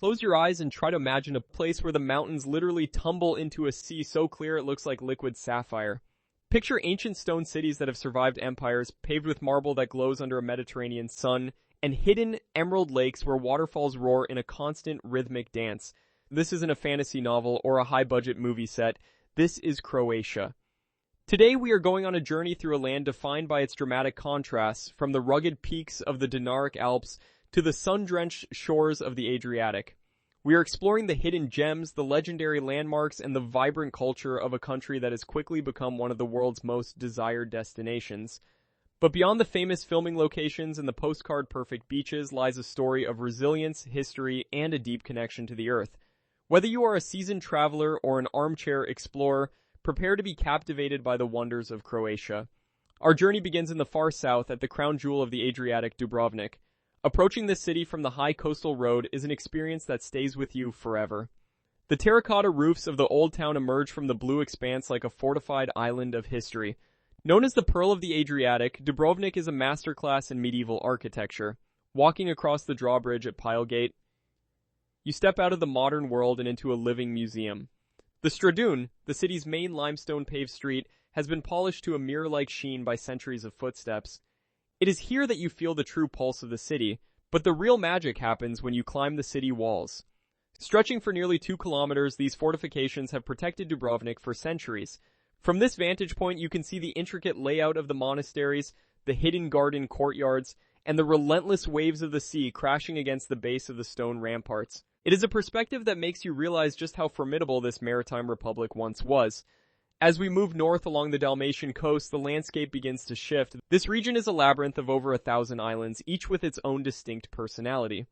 Close your eyes and try to imagine a place where the mountains literally tumble into a sea so clear it looks like liquid sapphire. Picture ancient stone cities that have survived empires, paved with marble that glows under a Mediterranean sun, and hidden emerald lakes where waterfalls roar in a constant rhythmic dance. This isn't a fantasy novel or a high-budget movie set. This is Croatia. Today we are going on a journey through a land defined by its dramatic contrasts, from the rugged peaks of the Dinaric Alps to the sun-drenched shores of the Adriatic. We are exploring the hidden gems, the legendary landmarks, and the vibrant culture of a country that has quickly become one of the world's most desired destinations. But beyond the famous filming locations and the postcard-perfect beaches lies a story of resilience, history, and a deep connection to the earth. Whether you are a seasoned traveler or an armchair explorer, prepare to be captivated by the wonders of Croatia. Our journey begins in the far south at the crown jewel of the Adriatic, Dubrovnik. Approaching this city from the high coastal road is an experience that stays with you forever. The terracotta roofs of the old town emerge from the blue expanse like a fortified island of history. Known as the Pearl of the Adriatic, Dubrovnik is a masterclass in medieval architecture. Walking across the drawbridge at Pilegate, you step out of the modern world and into a living museum. The Stradun, the city's main limestone-paved street, has been polished to a mirror-like sheen by centuries of footsteps. It is here that you feel the true pulse of the city, but the real magic happens when you climb the city walls. Stretching for nearly 2 kilometers, these fortifications have protected Dubrovnik for centuries. From this vantage point, you can see the intricate layout of the monasteries, the hidden garden courtyards, and the relentless waves of the sea crashing against the base of the stone ramparts. It is a perspective that makes you realize just how formidable this maritime republic once was. As we move north along the Dalmatian coast, the landscape begins to shift. This region is a labyrinth of over 1,000 islands, each with its own distinct personality.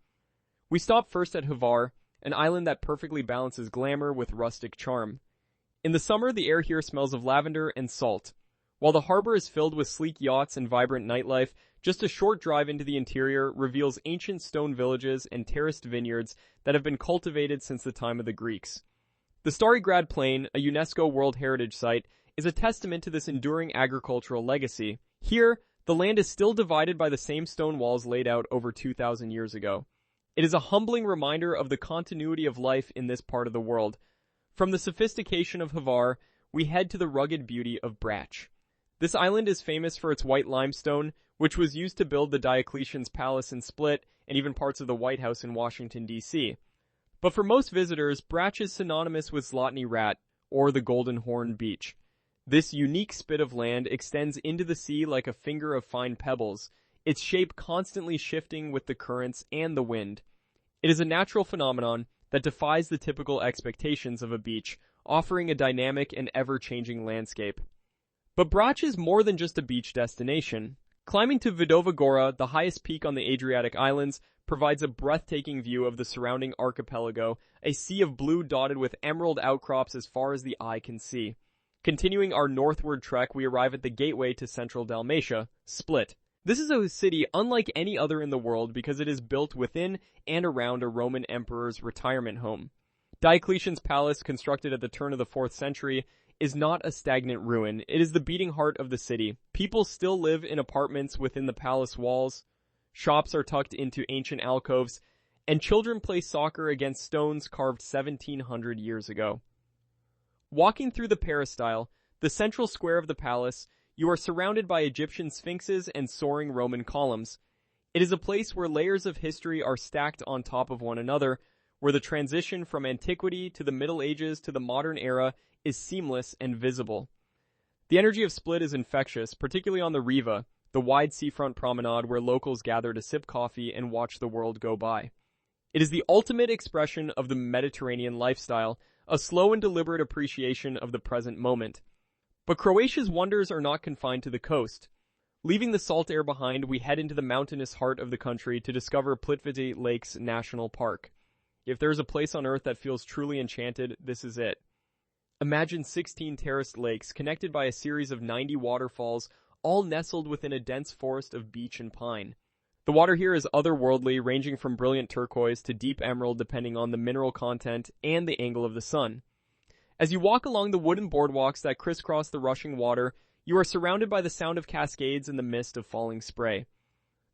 We stop first at Hvar, an island that perfectly balances glamour with rustic charm. In the summer, the air here smells of lavender and salt. While the harbor is filled with sleek yachts and vibrant nightlife, just a short drive into the interior reveals ancient stone villages and terraced vineyards that have been cultivated since the time of the Greeks. The Stari Grad Plain, a UNESCO World Heritage Site, is a testament to this enduring agricultural legacy. Here, the land is still divided by the same stone walls laid out over 2,000 years ago. It is a humbling reminder of the continuity of life in this part of the world. From the sophistication of Hvar, we head to the rugged beauty of Brač. This island is famous for its white limestone, which was used to build the Diocletian's Palace in Split and even parts of the White House in Washington, D.C. But for most visitors, Brač is synonymous with Zlatni Rat, or the Golden Horn Beach. This unique spit of land extends into the sea like a finger of fine pebbles, its shape constantly shifting with the currents and the wind. It is a natural phenomenon that defies the typical expectations of a beach, offering a dynamic and ever-changing landscape. But Brač is more than just a beach destination. Climbing to Vidova Gora, the highest peak on the Adriatic Islands, provides a breathtaking view of the surrounding archipelago, a sea of blue dotted with emerald outcrops as far as the eye can see. Continuing our northward trek, we arrive at the gateway to central Dalmatia, Split. This is a city unlike any other in the world because it is built within and around a Roman emperor's retirement home. Diocletian's Palace, constructed at the turn of the 4th century, is not a stagnant ruin. It is the beating heart of the city. People still live in apartments within the palace walls. Shops are tucked into ancient alcoves, and children play soccer against stones carved 1,700 years ago. Walking through the peristyle, the central square of the palace, you are surrounded by Egyptian sphinxes and soaring Roman columns. It is a place where layers of history are stacked on top of one another, where the transition from antiquity to the Middle Ages to the modern era is seamless and visible. The energy of Split is infectious, particularly on the Riva, the wide seafront promenade where locals gather to sip coffee and watch the world go by. It is the ultimate expression of the Mediterranean lifestyle, a slow and deliberate appreciation of the present moment. But Croatia's wonders are not confined to the coast. Leaving the salt air behind, we head into the mountainous heart of the country to discover Plitvice Lakes National Park. If there is a place on earth that feels truly enchanted, this is it. Imagine 16 terraced lakes connected by a series of 90 waterfalls, all nestled within a dense forest of beech and pine. The water here is otherworldly, ranging from brilliant turquoise to deep emerald depending on the mineral content and the angle of the sun. As you walk along the wooden boardwalks that crisscross the rushing water, you are surrounded by the sound of cascades and the mist of falling spray.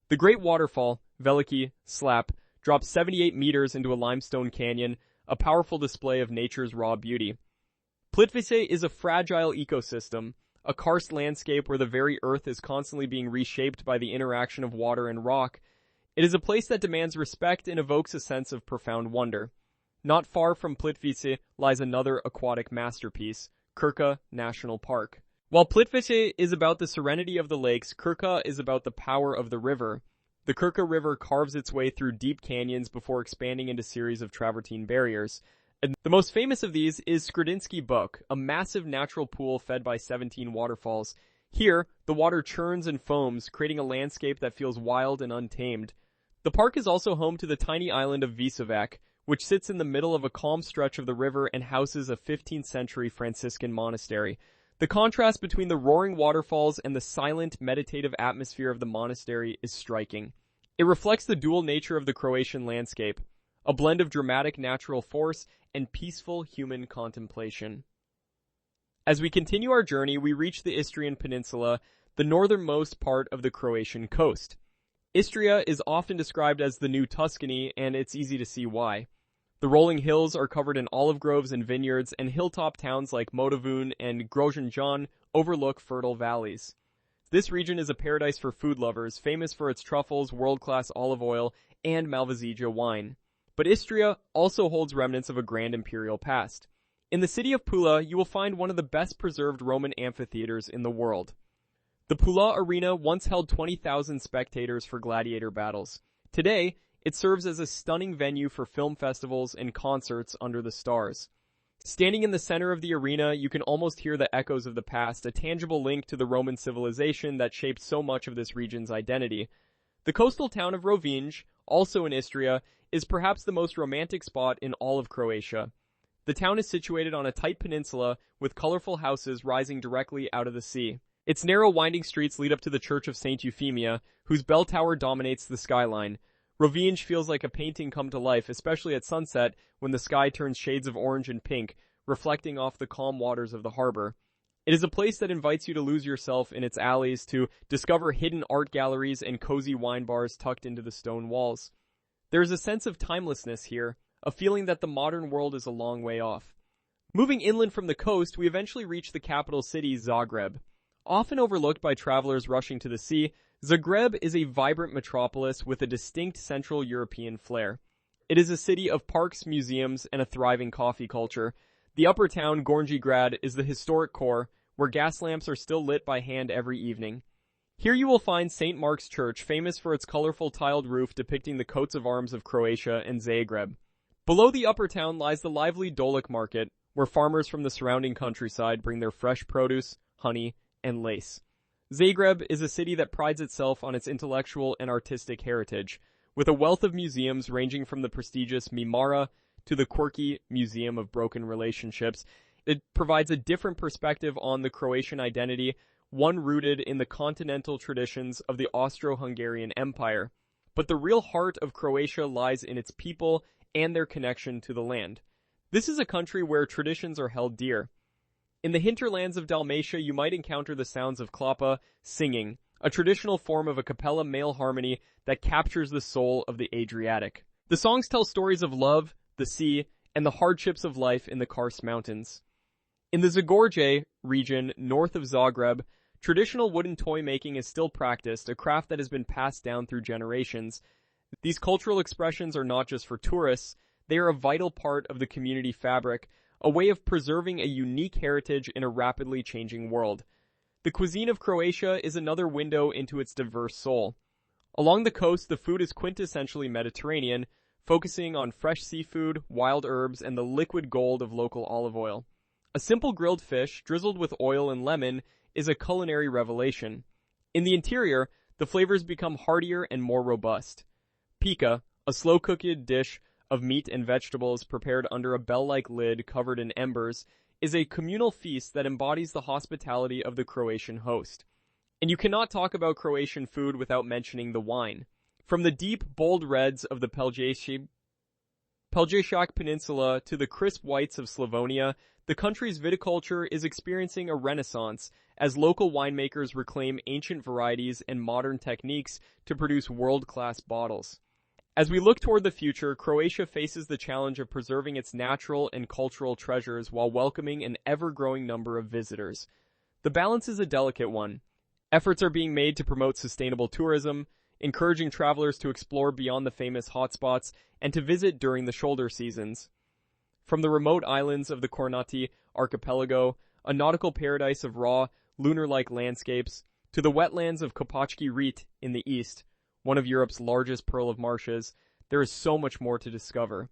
The great waterfall, Veliki Slap, drops 78 meters into a limestone canyon, a powerful display of nature's raw beauty. Plitvice is a fragile ecosystem, a karst landscape where the very earth is constantly being reshaped by the interaction of water and rock. It is a place that demands respect and evokes a sense of profound wonder. Not far from Plitvice lies another aquatic masterpiece, Krka National Park. While Plitvice is about the serenity of the lakes, Krka is about the power of the river. The Krka River carves its way through deep canyons before expanding into a series of travertine barriers. And the most famous of these is Skredinsky Buk, a massive natural pool fed by 17 waterfalls. Here, the water churns and foams, creating a landscape that feels wild and untamed. The park is also home to the tiny island of Visovac, which sits in the middle of a calm stretch of the river and houses a 15th century Franciscan monastery. The contrast between the roaring waterfalls and the silent, meditative atmosphere of the monastery is striking. It reflects the dual nature of the Croatian landscape, a blend of dramatic natural force and peaceful human contemplation. As we continue our journey, we reach the Istrian Peninsula, the northernmost part of the Croatian coast. Istria is often described as the new Tuscany, and it's easy to see why. The rolling hills are covered in olive groves and vineyards, and hilltop towns like Motovun and Grozanjan overlook fertile valleys. This region is a paradise for food lovers, famous for its truffles, world-class olive oil, and Malvasia wine. But Istria also holds remnants of a grand imperial past. In the city of Pula, you will find one of the best-preserved Roman amphitheaters in the world. The Pula Arena once held 20,000 spectators for gladiator battles. Today, it serves as a stunning venue for film festivals and concerts under the stars. Standing in the center of the arena, you can almost hear the echoes of the past, a tangible link to the Roman civilization that shaped so much of this region's identity. The coastal town of Rovinj, also in Istria, is perhaps the most romantic spot in all of Croatia. The town is situated on a tight peninsula with colorful houses rising directly out of the sea. Its narrow winding streets lead up to the Church of St. Euphemia, whose bell tower dominates the skyline. Rovinj feels like a painting come to life, especially at sunset when the sky turns shades of orange and pink, reflecting off the calm waters of the harbor. It is a place that invites you to lose yourself in its alleys, to discover hidden art galleries and cozy wine bars tucked into the stone walls. There is a sense of timelessness here, a feeling that the modern world is a long way off. Moving inland from the coast, we eventually reach the capital city, Zagreb. Often overlooked by travelers rushing to the sea, Zagreb is a vibrant metropolis with a distinct Central European flair. It is a city of parks, museums, and a thriving coffee culture. The upper town, Gornji Grad, is the historic core, where gas lamps are still lit by hand every evening. Here you will find St. Mark's Church, famous for its colorful tiled roof depicting the coats of arms of Croatia and Zagreb. Below the upper town lies the lively Dolic Market, where farmers from the surrounding countryside bring their fresh produce, honey, and lace. Zagreb is a city that prides itself on its intellectual and artistic heritage, with a wealth of museums ranging from the prestigious Mimara to the quirky Museum of Broken Relationships. It provides a different perspective on the Croatian identity, one rooted in the continental traditions of the Austro-Hungarian Empire. But the real heart of Croatia lies in its people and their connection to the land. This is a country where traditions are held dear. In the hinterlands of Dalmatia, you might encounter the sounds of klapa, singing, a traditional form of a cappella male harmony that captures the soul of the Adriatic. The songs tell stories of love, the sea, and the hardships of life in the Karst Mountains. In the Zagorje region, north of Zagreb, traditional wooden toy making is still practiced, a craft that has been passed down through generations. These cultural expressions are not just for tourists, they are a vital part of the community fabric, a way of preserving a unique heritage in a rapidly changing world. The cuisine of Croatia is another window into its diverse soul. Along the coast, the food is quintessentially Mediterranean, focusing on fresh seafood, wild herbs, and the liquid gold of local olive oil. A simple grilled fish, drizzled with oil and lemon, is a culinary revelation. In the interior, the flavors become heartier and more robust. Pika, a slow-cooked dish of meat and vegetables prepared under a bell-like lid covered in embers, is a communal feast that embodies the hospitality of the Croatian host. And you cannot talk about Croatian food without mentioning the wine. From the deep, bold reds of the Pelješac Peninsula to the crisp whites of Slavonia, the country's viticulture is experiencing a renaissance as local winemakers reclaim ancient varieties and modern techniques to produce world-class bottles. As we look toward the future, Croatia faces the challenge of preserving its natural and cultural treasures while welcoming an ever-growing number of visitors. The balance is a delicate one. Efforts are being made to promote sustainable tourism, encouraging travelers to explore beyond the famous hotspots and to visit during the shoulder seasons. From the remote islands of the Kornati archipelago, a nautical paradise of raw, lunar-like landscapes, to the wetlands of Kopački Rit in the east, one of Europe's largest pearl of marshes, there is so much more to discover.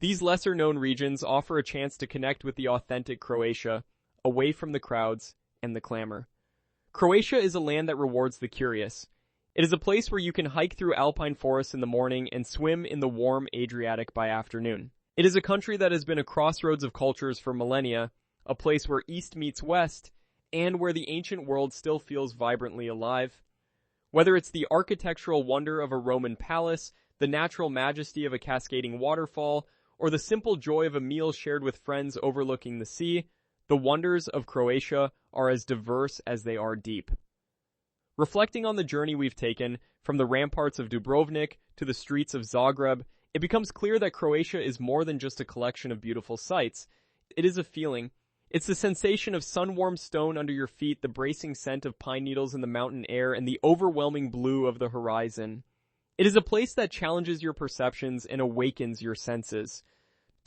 These lesser-known regions offer a chance to connect with the authentic Croatia, away from the crowds and the clamor. Croatia is a land that rewards the curious. It is a place where you can hike through alpine forests in the morning and swim in the warm Adriatic by afternoon. It is a country that has been a crossroads of cultures for millennia, a place where East meets West, and where the ancient world still feels vibrantly alive. Whether it's the architectural wonder of a Roman palace, the natural majesty of a cascading waterfall, or the simple joy of a meal shared with friends overlooking the sea, the wonders of Croatia are as diverse as they are deep. Reflecting on the journey we've taken, from the ramparts of Dubrovnik to the streets of Zagreb, it becomes clear that Croatia is more than just a collection of beautiful sights. It is a feeling. It's the sensation of sun-warmed stone under your feet, the bracing scent of pine needles in the mountain air, and the overwhelming blue of the horizon. It is a place that challenges your perceptions and awakens your senses.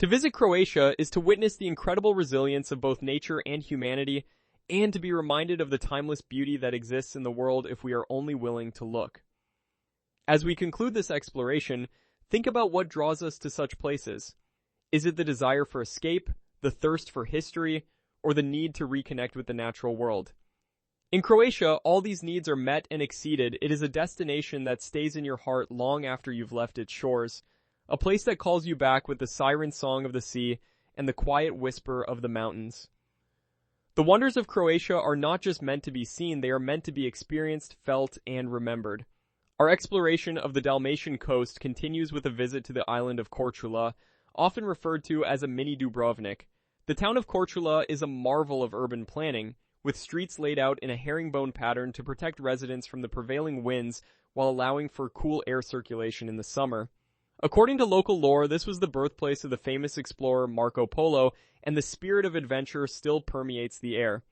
To visit Croatia is to witness the incredible resilience of both nature and humanity, and to be reminded of the timeless beauty that exists in the world if we are only willing to look. As we conclude this exploration, think about what draws us to such places. Is it the desire for escape, the thirst for history, or the need to reconnect with the natural world? In Croatia, all these needs are met and exceeded. It is a destination that stays in your heart long after you've left its shores, a place that calls you back with the siren song of the sea and the quiet whisper of the mountains. The wonders of Croatia are not just meant to be seen, they are meant to be experienced, felt, and remembered. Our exploration of the Dalmatian coast continues with a visit to the island of Korčula, often referred to as a mini Dubrovnik. The town of Korčula is a marvel of urban planning, with streets laid out in a herringbone pattern to protect residents from the prevailing winds while allowing for cool air circulation in the summer. According to local lore, this was the birthplace of the famous explorer Marco Polo, and the spirit of adventure still permeates the air.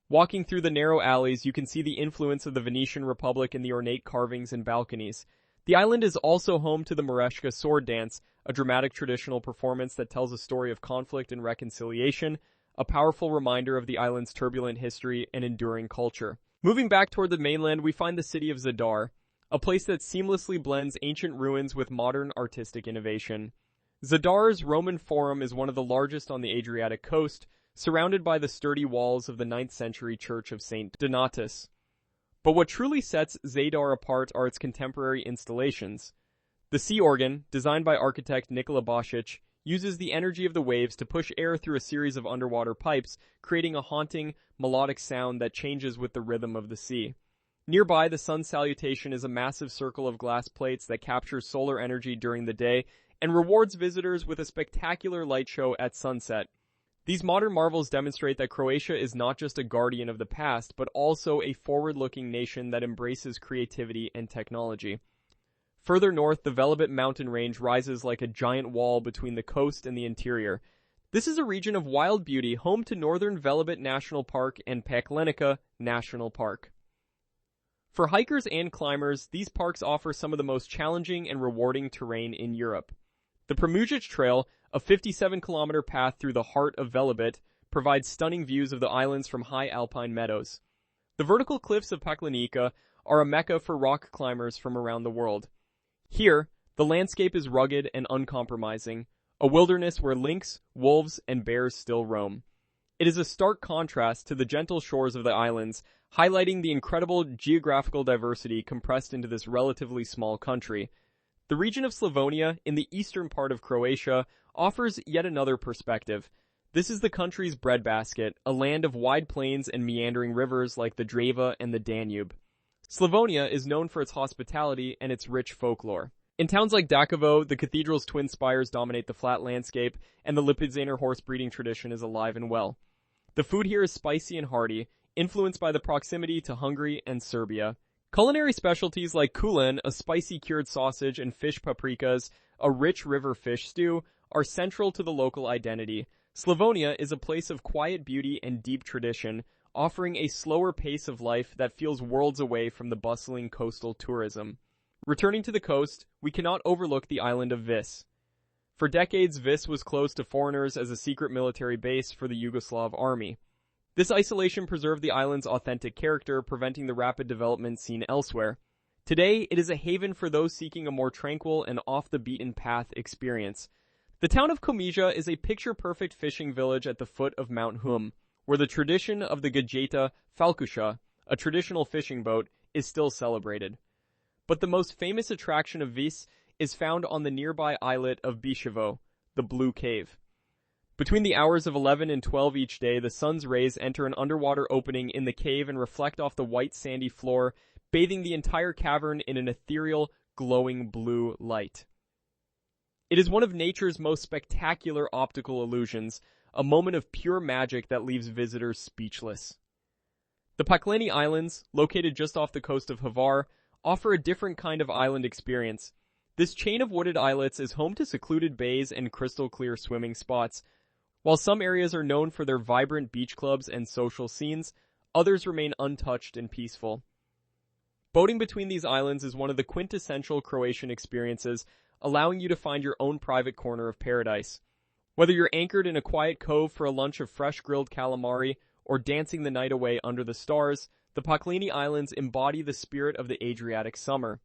Walking through the narrow alleys, you can see the influence of the Venetian Republic in the ornate carvings and balconies. The island is also home to the Mareshka sword dance, a dramatic traditional performance that tells a story of conflict and reconciliation, a powerful reminder of the island's turbulent history and enduring culture. Moving back toward the mainland, we find the city of Zadar, a place that seamlessly blends ancient ruins with modern artistic innovation. Zadar's Roman Forum is one of the largest on the Adriatic coast, surrounded by the sturdy walls of the 9th century Church of St. Donatus. But what truly sets Zadar apart are its contemporary installations. The sea organ, designed by architect Nikola Basic, uses the energy of the waves to push air through a series of underwater pipes, creating a haunting, melodic sound that changes with the rhythm of the sea. Nearby, the sun salutation is a massive circle of glass plates that captures solar energy during the day and rewards visitors with a spectacular light show at sunset. These modern marvels demonstrate that Croatia is not just a guardian of the past, but also a forward-looking nation that embraces creativity and technology. Further north, the Velebit mountain range rises like a giant wall between the coast and the interior. This is a region of wild beauty, home to Northern Velebit National Park and Paklenica National Park. For hikers and climbers, these parks offer some of the most challenging and rewarding terrain in Europe. The Premujic Trail, a 57-kilometer path through the heart of Velebit, provides stunning views of the islands from high alpine meadows. The vertical cliffs of Paklenica are a mecca for rock climbers from around the world. Here, the landscape is rugged and uncompromising, a wilderness where lynx, wolves, and bears still roam. It is a stark contrast to the gentle shores of the islands, highlighting the incredible geographical diversity compressed into this relatively small country. The region of Slavonia, in the eastern part of Croatia, offers yet another perspective. This is the country's breadbasket, a land of wide plains and meandering rivers like the Drava and the Danube. Slavonia is known for its hospitality and its rich folklore. In towns like Đakovo, the cathedral's twin spires dominate the flat landscape, and the Lipizzaner horse breeding tradition is alive and well. The food here is spicy and hearty, influenced by the proximity to Hungary and Serbia. Culinary specialties like kulen, a spicy cured sausage, and fish paprikas, a rich river fish stew, are central to the local identity. Slavonia is a place of quiet beauty and deep tradition, offering a slower pace of life that feels worlds away from the bustling coastal tourism. Returning to the coast, we cannot overlook the island of Vis. For decades, Vis was closed to foreigners as a secret military base for the Yugoslav army. This isolation preserved the island's authentic character, preventing the rapid development seen elsewhere. Today, it is a haven for those seeking a more tranquil and off-the-beaten-path experience. The town of Komija is a picture-perfect fishing village at the foot of Mount Hum, where the tradition of the Gajeta Falkusha, a traditional fishing boat, is still celebrated. But the most famous attraction of Vis is found on the nearby islet of Bishevo, the Blue Cave. Between the hours of 11 and 12 each day, the sun's rays enter an underwater opening in the cave and reflect off the white sandy floor, bathing the entire cavern in an ethereal, glowing blue light. It is one of nature's most spectacular optical illusions, a moment of pure magic that leaves visitors speechless. The Pakleni Islands, located just off the coast of Hvar, offer a different kind of island experience. This chain of wooded islets is home to secluded bays and crystal-clear swimming spots. While some areas are known for their vibrant beach clubs and social scenes, others remain untouched and peaceful. Boating between these islands is one of the quintessential Croatian experiences, allowing you to find your own private corner of paradise. Whether you're anchored in a quiet cove for a lunch of fresh grilled calamari or dancing the night away under the stars, the Pakleni Islands embody the spirit of the Adriatic summer.